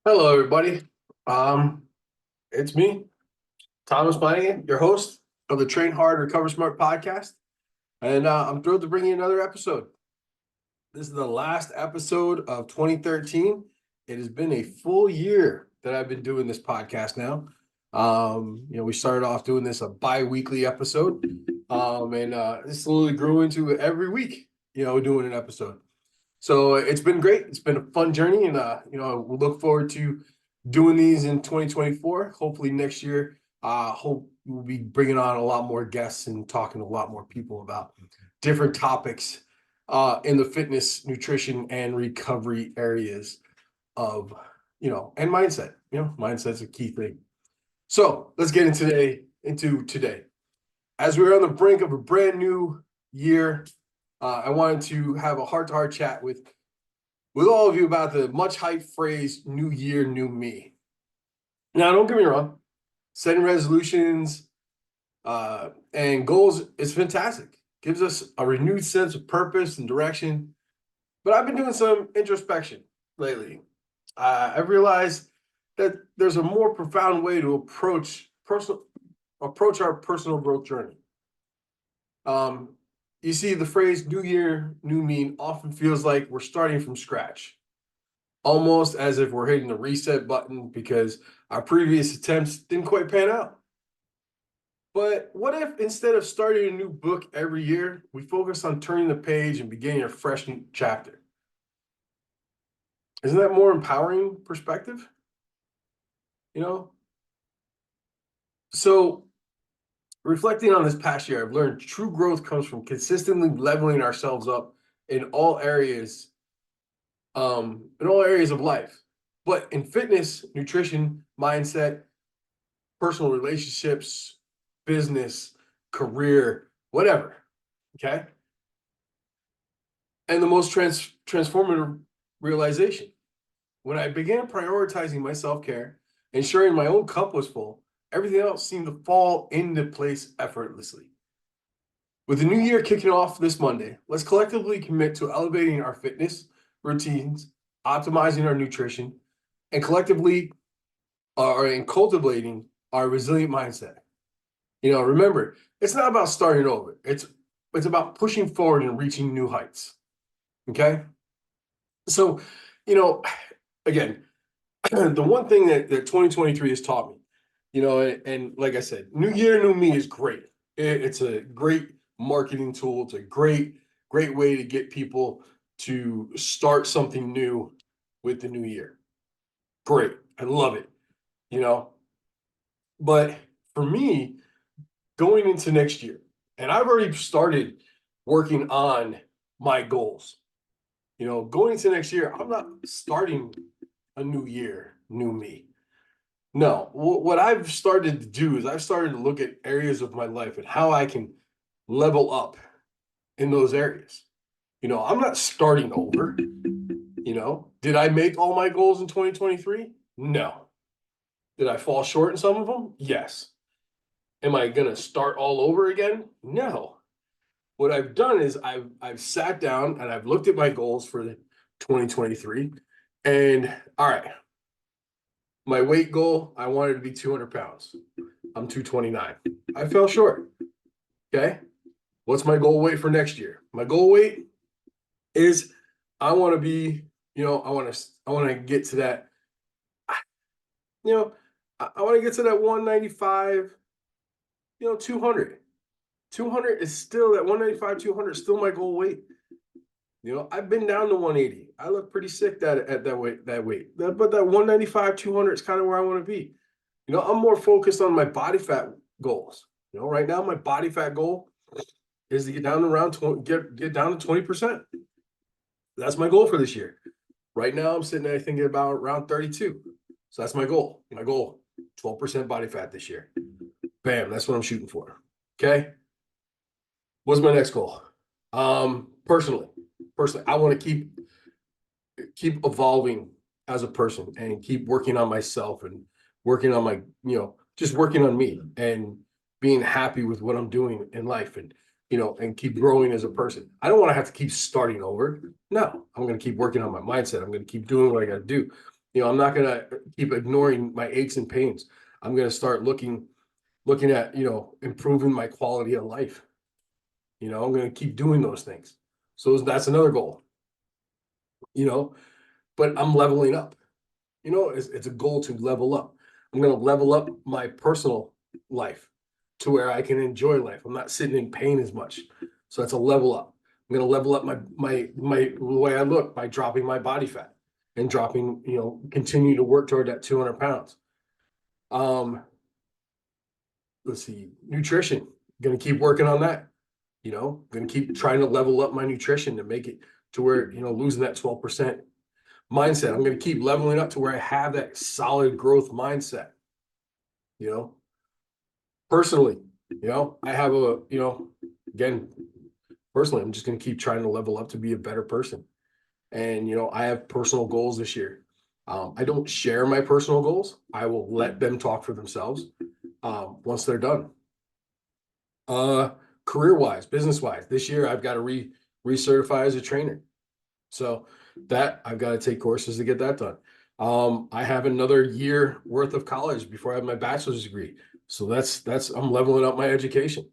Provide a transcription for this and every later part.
Hello, everybody. Um, it's me, Thomas Flanagan, your host of the Train Hard, Recover Smart podcast, and I'm thrilled to bring you another episode. This is the last episode of 2013. It has been a full year that I've been doing this podcast now. We started off doing this a bi-weekly episode, and it slowly grew into every week, doing an episode. So it's been great. It's been a fun journey, and we look forward to doing these in 2024. Hopefully next year, hope we'll be bringing on a lot more guests and talking to a lot more people about different topics in the fitness, nutrition, and recovery areas of and mindset. Mindset's a key thing. So let's get into today. As we're on the brink of a brand new year, I wanted to have a heart-to-heart chat with all of you about the much hyped phrase "New Year, New Me." Now, don't get me wrong, setting resolutions and goals is fantastic. Gives us a renewed sense of purpose and direction. But I've been doing some introspection lately. I've realized that there's a more profound way to approach our personal growth journey. You see, the phrase "New Year, New Me" often feels like we're starting from scratch, almost as if we're hitting the reset button because our previous attempts didn't quite pan out. But what if instead of starting a new book every year, we focus on turning the page and beginning a fresh new chapter? Isn't that more empowering perspective? You know? So reflecting on this past year, I've learned true growth comes from consistently leveling ourselves up in all areas of life. But in fitness, nutrition, mindset, personal relationships, business, career, whatever. Okay. And the most transformative realization, when I began prioritizing my self-care, ensuring my own cup was full, everything else seemed to fall into place effortlessly. With the new year kicking off this Monday, let's collectively commit to elevating our fitness routines, optimizing our nutrition, and collectively in cultivating our resilient mindset. Remember, it's not about starting over. It's about pushing forward and reaching new heights. Okay. So, again, the one thing that 2023 has taught me, and like I said, New Year, New Me is great. It's a great marketing tool. It's a great way to get people to start something new with the new year. Great. I love it. But for me, going into next year, and I've already started working on my goals. Going into next year, I'm not starting a new year, new me. No, what I've started to do is I've started to look at areas of my life and how I can level up in those areas. I'm not starting over. Did I make all my goals in 2023? No. Did I fall short in some of them? Yes. Am I going to start all over again? No. What I've done is I've sat down and I've looked at my goals for 2023, and all right, my weight goal, I wanted to be 200 pounds. I'm 229. I fell short. Okay. What's my goal weight for next year? My goal weight is I want to be, I want to get to that, I want to get to that 195, 200. 200 is still that 195, 200 is still my goal weight. I've been down to 180. I look pretty sick at that weight. But that 195, 200 is kind of where I want to be. I'm more focused on my body fat goals. Right now my body fat goal is to get down to around 20, get down to 20%. That's my goal for this year. Right now I'm sitting there thinking about around 32. So that's my goal. 12% body fat this year. Bam, that's what I'm shooting for. Okay. What's my next goal? Personally, I want to keep evolving as a person and keep working on myself and working on my, just working on me and being happy with what I'm doing in life and, and keep growing as a person. I don't want to have to keep starting over. No, I'm going to keep working on my mindset. I'm going to keep doing what I got to do. I'm not going to keep ignoring my aches and pains. I'm going to start looking at, improving my quality of life. I'm going to keep doing those things. So that's another goal, but I'm leveling up. It's a goal to level up. I'm going to level up my personal life to where I can enjoy life. I'm not sitting in pain as much. So that's a level up. I'm going to level up my the way I look by dropping my body fat and dropping, continue to work toward that 200 pounds. Let's see, nutrition. Going to keep working on that. Going to keep trying to level up my nutrition to make it to where, losing that 12% mindset. I'm going to keep leveling up to where I have that solid growth mindset. Personally, I have again, personally, I'm just going to keep trying to level up to be a better person. And, I have personal goals this year. I don't share my personal goals. I will let them talk for themselves once they're done. Career-wise, business-wise, this year I've got to recertify as a trainer. So that I've got to take courses to get that done. I have another year worth of college before I have my bachelor's degree. So that's I'm leveling up my education.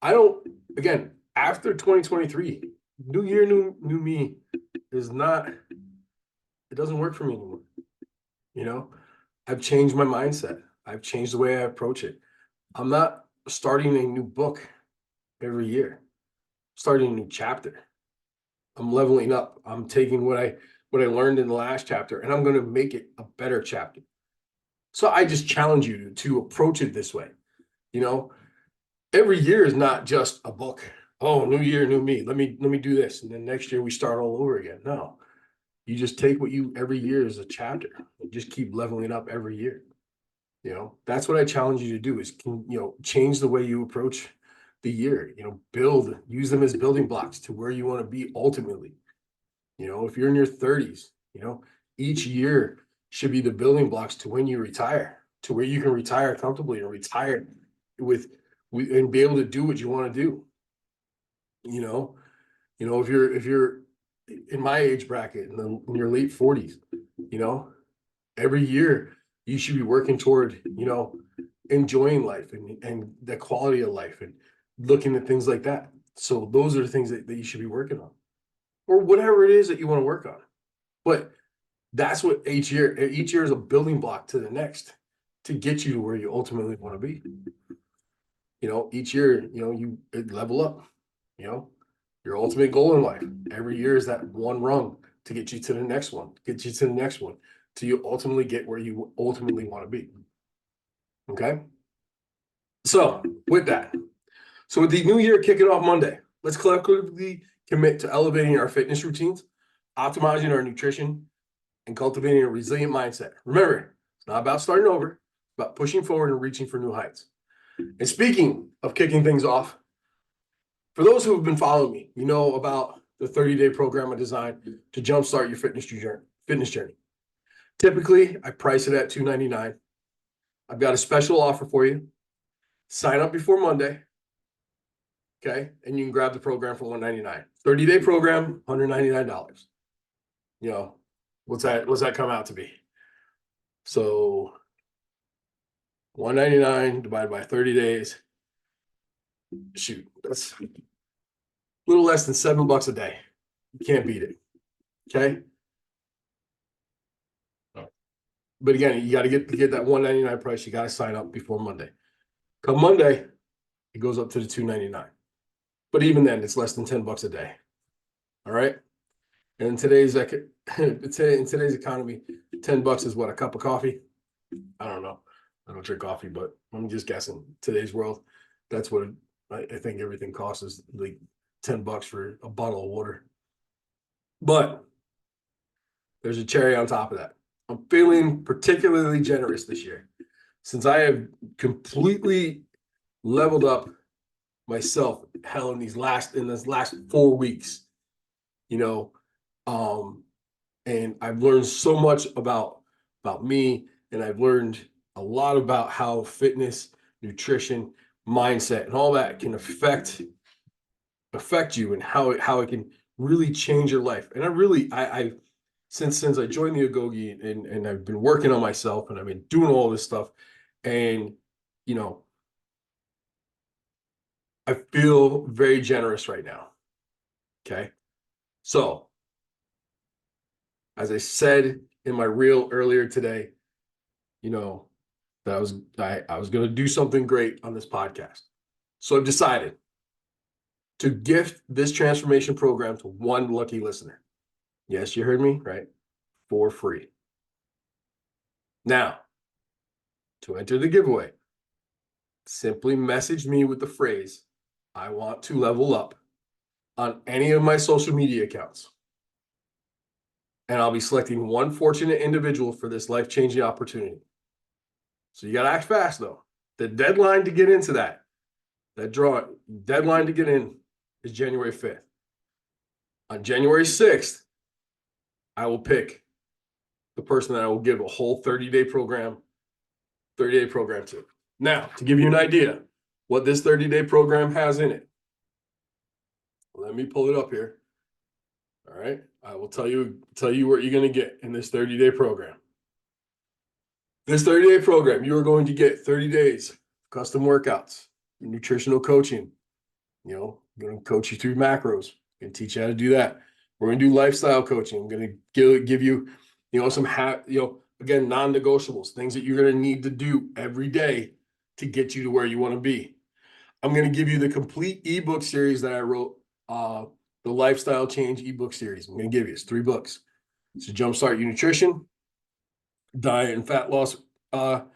Again, after 2023, new year, new me is not, it doesn't work for me anymore. I've changed my mindset. I've changed the way I approach it. I'm not starting a new book every year, starting a new chapter. I'm leveling up. I'm taking what I learned in the last chapter, and I'm going to make it a better chapter. So I just challenge you to approach it this way. Every year is not just a book. Oh, new year, new me. Let me do this, and then next year we start all over again. No, you just take every year is a chapter. And just keep leveling up every year. That's what I challenge you to do is, change the way you approach the year, use them as building blocks to where you want to be ultimately. If you're in your 30s, each year should be the building blocks to when you retire, to where you can retire comfortably or retire and be able to do what you want to do. If you're in my age bracket in your late 40s, every year you should be working toward, enjoying life and the quality of life and looking at things like that. So those are the things that you should be working on, or whatever it is that you want to work on. But that's what each year is a building block to the next to get you to where you ultimately want to be. Each year, you level up, your ultimate goal in life. Every year is that one rung to get you to the next one, till you ultimately get where you ultimately want to be. Okay. So with the new year kicking off Monday, let's collectively commit to elevating our fitness routines, optimizing our nutrition, and cultivating a resilient mindset. Remember, it's not about starting over, it's about pushing forward and reaching for new heights. And speaking of kicking things off, for those who have been following me, you know about the 30-day program I designed to jumpstart your fitness journey. Typically, I price it at $299. I've got a special offer for you. Sign up before Monday. Okay. And you can grab the program for $199. 30-day program, $199. What's that come out to be? So $199 divided by 30 days. Shoot, that's a little less than $7 a day. You can't beat it. Okay. But again, you got to get that $199 price. You got to sign up before Monday. Come Monday, it goes up to the $299. But even then, it's less than $10 a day. All right. And in today's economy, $10 is what, a cup of coffee? I don't know. I don't drink coffee, but I'm just guessing. Today's world, that's what I think everything costs, is like $10 for a bottle of water. But there's a cherry on top of that. I'm feeling particularly generous this year, since I have completely leveled up myself in this last 4 weeks. And I've learned so much about me, and I've learned a lot about how fitness, nutrition, mindset, and all that can affect you, and how it can really change your life. And since I joined the Agogi, and I've been working on myself, and I've been doing all this stuff, and you know, I feel very generous right now. Okay. So, as I said in my reel earlier today, you know, that I was going to do something great on this podcast. So I've decided to gift this transformation program to one lucky listener. Yes, you heard me right, for free. Now, to enter the giveaway, simply message me with the phrase, "I want to level up," on any of my social media accounts. And I'll be selecting one fortunate individual for this life-changing opportunity. So you got to act fast, though. The deadline to get into that deadline to get in is January 5th. On January 6th, I will pick the person that I will give a whole 30-day program to. Now, to give you an idea what this 30-day program has in it, let me pull it up here. All right. I will tell you what you're going to get in this 30-day program. This 30-day program, you are going to get 30 days of custom workouts, nutritional coaching. I'm going to coach you through macros and teach you how to do that. We're going to do lifestyle coaching. I'm going to give you, some again, non-negotiables, things that you're going to need to do every day to get you to where you want to be. I'm going to give you the complete ebook series that I wrote, the Lifestyle Change ebook series. I'm going to give you, it's 3 books. It's a Jumpstart Your Nutrition, Diet and Fat Loss, and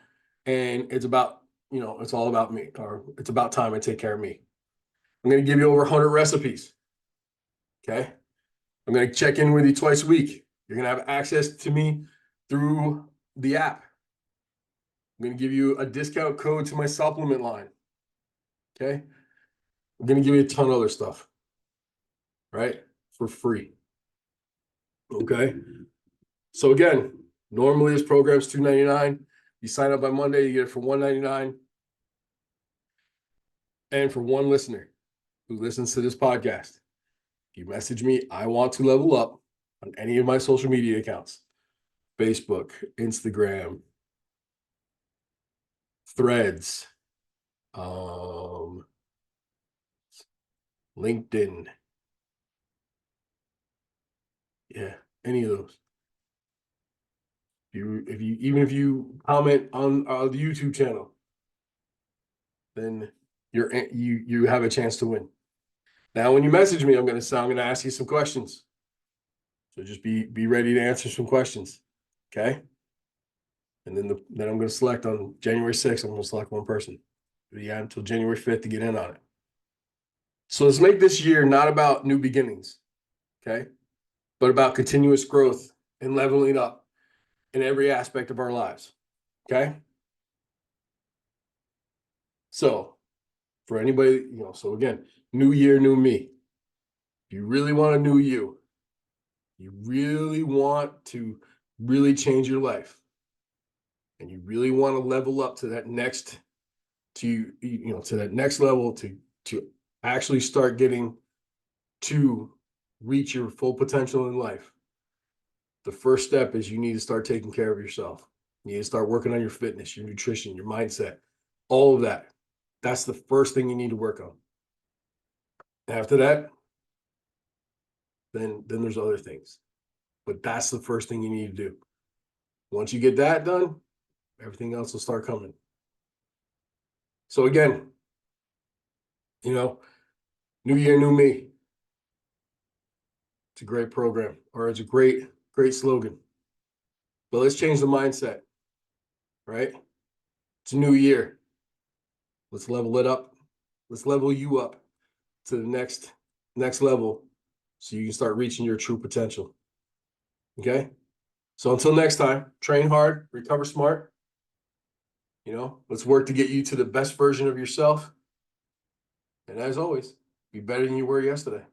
it's about, it's all about me, or it's about time I take care of me. I'm going to give you over 100 recipes. Okay. I'm going to check in with you twice a week. You're going to have access to me through the app. I'm going to give you a discount code to my supplement line. Okay. I'm going to give you a ton of other stuff, right? For free. Okay. So again, normally this program's $299. You sign up by Monday, you get it for $199. And for one listener who listens to this podcast, you message me, "I want to level up," on any of my social media accounts, Facebook, Instagram, Threads, LinkedIn. Yeah, any of those. Even if you comment on the YouTube channel, then you have a chance to win. Now, when you message me, I'm going to ask you some questions. So just be ready to answer some questions. Okay. And then I'm going to select on January 6th, I'm going to select one person. You have until January 5th to get in on it. So let's make this year not about new beginnings, okay, but about continuous growth and leveling up in every aspect of our lives, okay? So for anybody, so again, new year, new me. If you really want a new you really want to really change your life, and you really want to level up to that next, to that next level, to actually start getting to reach your full potential in life, the first step is you need to start taking care of yourself. You need to start working on your fitness, your nutrition, your mindset, all of that. That's the first thing you need to work on. After that, then there's other things. But that's the first thing you need to do. Once you get that done, everything else will start coming. So again, new year, new me. It's a great program, or it's a great slogan. But let's change the mindset, right? It's a new year. Let's level it up. Let's level you up to the next level so you can start reaching your true potential. Okay? So until next time, train hard, recover smart. Let's work to get you to the best version of yourself. And as always, be better than you were yesterday.